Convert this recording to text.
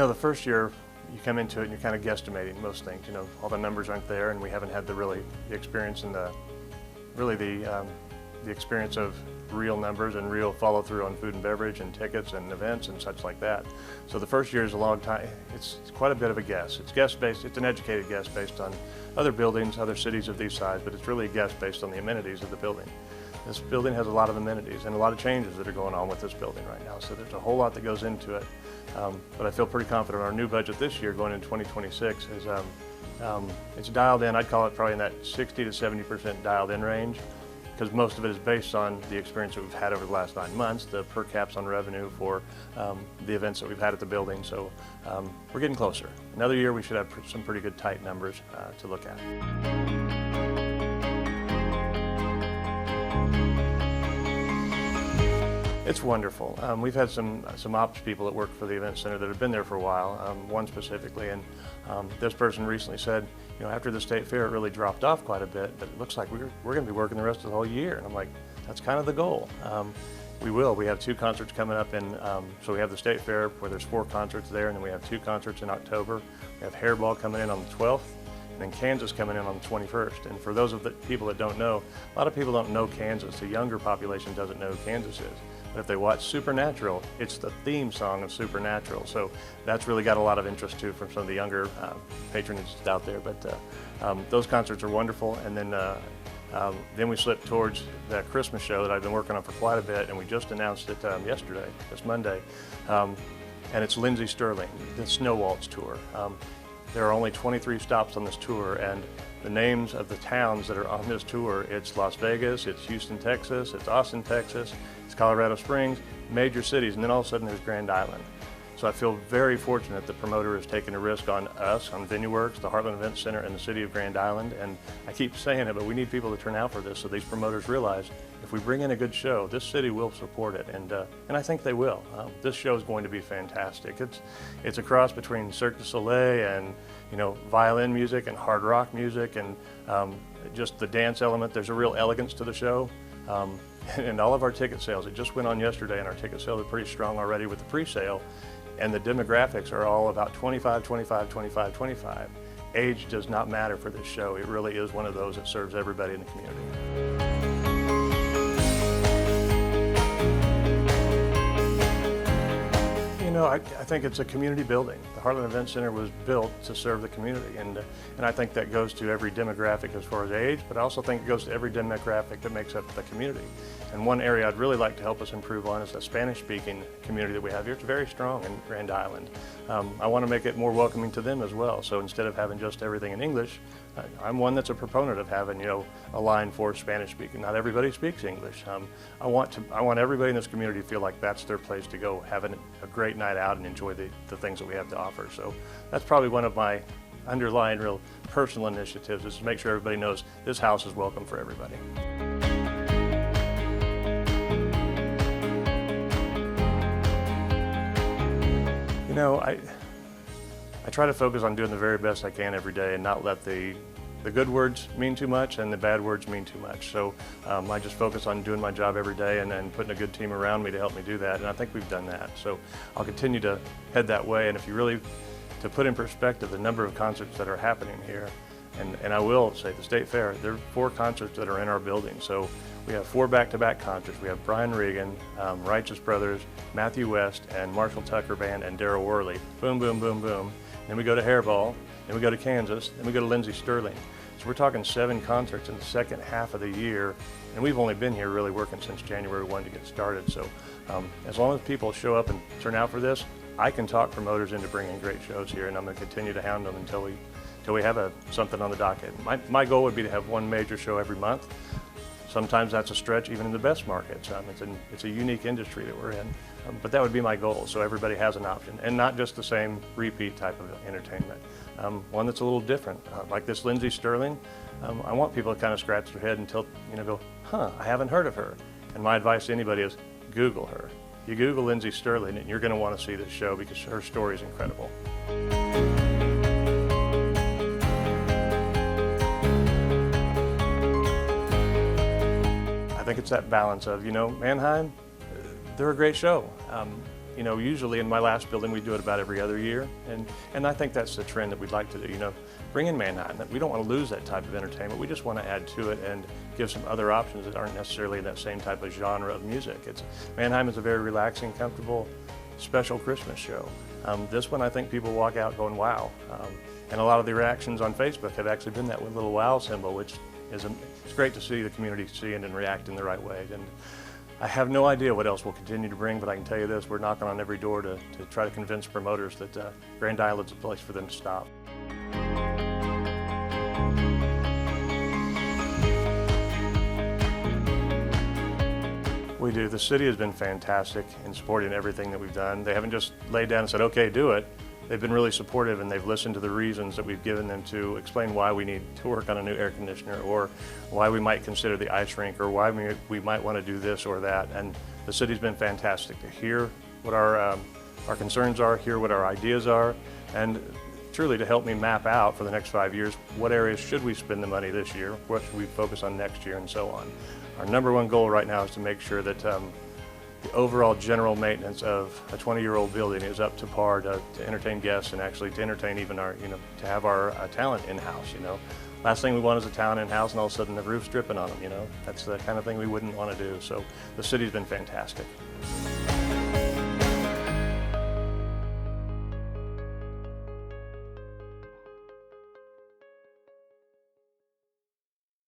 The first year you come into it and you're kind of guesstimating most things. All the numbers aren't there, and we haven't had the experience and the experience of real numbers and real follow through on food and beverage and tickets and events and such like that. So the first year is a long time. It's quite a bit of a guess. It's guess based. It's an educated guess based on other buildings, other cities of these size, but it's really a guess based on the amenities of the building. This building has a lot of amenities and a lot of changes that are going on with this building right now. So there's a whole lot that goes into it. But I feel pretty confident our new budget this year going into 2026 is it's dialed in. I'd call it probably in that 60 to 70% dialed in range, because most of it is based on the experience that we've had over the last 9 months, the per caps on revenue for the events that we've had at the building. So we're getting closer. Another year we should have some pretty good tight numbers to look at. It's wonderful. We've had some ops people that work for the event center that have been there for a while, one specifically, and this person recently said, after the state fair it really dropped off quite a bit, but it looks like we're going to be working the rest of the whole year. And I'm like, that's kind of the goal. We will. We have 2 concerts coming up so we have the state fair where there's 4 concerts there, and then we have 2 concerts in October. We have Hairball coming in on the 12th, and then Kansas coming in on the 21st. And for those of the people that don't know, a lot of people don't know Kansas. The younger population doesn't know who Kansas is. But if they watch Supernatural, it's the theme song of Supernatural. So that's really got a lot of interest too from some of the younger patronage out there. But those concerts are wonderful. And then we slip towards that Christmas show that I've been working on for quite a bit, and we just announced it yesterday, this Monday. And it's Lindsey Sterling, the Snow Waltz Tour. There are only 23 stops on this tour, and the names of the towns that are on this tour, it's Las Vegas, it's Houston, Texas, it's Austin, Texas, it's Colorado Springs, major cities, and then all of a sudden there's Grand Island. So I feel very fortunate the promoter has taken a risk on us, on VenueWorks, the Heartland Event Center, and the city of Grand Island. And I keep saying it, but we need people to turn out for this so these promoters realize if we bring in a good show, this city will support it, and I think they will. This show is going to be fantastic. It's a cross between Cirque du Soleil and violin music and hard rock music and just the dance element. There's a real elegance to the show. And all of our ticket sales, it just went on yesterday, and our ticket sales are pretty strong already with the pre-sale. And the demographics are all about 25, 25, 25, 25. Age does not matter for this show. It really is one of those that serves everybody in the community. I think it's a community building. The Heartland Event Center was built to serve the community, and I think that goes to every demographic as far as age, but I also think it goes to every demographic that makes up the community. And one area I'd really like to help us improve on is the Spanish-speaking community that we have here. It's very strong in Grand Island. I want to make it more welcoming to them as well. So instead of having just everything in English, I'm one that's a proponent of having a line for Spanish-speaking. Not everybody speaks English. I want everybody in this community to feel like that's their place to go, having a great night out and enjoy the things that we have to offer. So that's probably one of my underlying real personal initiatives, is to make sure everybody knows this house is welcome for everybody. I try to focus on doing the very best I can every day and not let the good words mean too much and the bad words mean too much. So I just focus on doing my job every day and putting a good team around me to help me do that, and I think we've done that. So I'll continue to head that way, and if you really, to put in perspective the number of concerts that are happening here, and I will say the State Fair, there are 4 concerts that are in our building. So we have 4 back-to-back concerts. We have Brian Regan, Righteous Brothers, Matthew West, and Marshall Tucker Band, and Daryl Worley. Boom, boom, boom, boom. Then we go to Hairball, then we go to Kansas, then we go to Lindsey Sterling. So we're talking 7 concerts in the second half of the year, and we've only been here really working since January 1 to get started. So as long as people show up and turn out for this, I can talk promoters into bringing great shows here, and I'm going to continue to hound them until we have something on the docket. My goal would be to have one major show every month. Sometimes that's a stretch even in the best markets. It's a unique industry that we're in, but that would be my goal, so everybody has an option, and not just the same repeat type of entertainment. One that's a little different, like this Lindsey Sterling. I want people to kind of scratch their head until, go, huh, I haven't heard of her. And my advice to anybody is Google her. You Google Lindsey Sterling and you're going to want to see this show because her story is incredible. I think it's that balance of, Mannheim, they're a great show. You know, usually in my last building we do it about every other year, and I think that's the trend that we'd like to do. You know, bring in Mannheim. We don't want to lose that type of entertainment. We just want to add to it and give some other options that aren't necessarily in that same type of genre of music. Mannheim is a very relaxing, comfortable, special Christmas show. This one, I think people walk out going, wow. And a lot of the reactions on Facebook have actually been that little wow symbol, which is it's great to see the community seeing and react in the right way. And I have no idea what else we'll continue to bring, but I can tell you this, we're knocking on every door to try to convince promoters that Grand Island's a place for them to stop. We do. The city has been fantastic in supporting everything that we've done. They haven't just laid down and said, okay, do it. They've been really supportive, and they've listened to the reasons that we've given them to explain why we need to work on a new air conditioner, or why we might consider the ice rink, or why we might want to do this or that. And the city's been fantastic to hear what our concerns are, hear what our ideas are, and truly to help me map out for the next 5 years, what areas should we spend the money this year, what should we focus on next year, and so on. Our number one goal right now is to make sure that the overall general maintenance of a 20-year-old building is up to par to entertain guests, and actually to entertain even our, to have our talent in-house, Last thing we want is a talent in-house and all of a sudden the roof's dripping on them, That's the kind of thing we wouldn't want to do. So the city's been fantastic.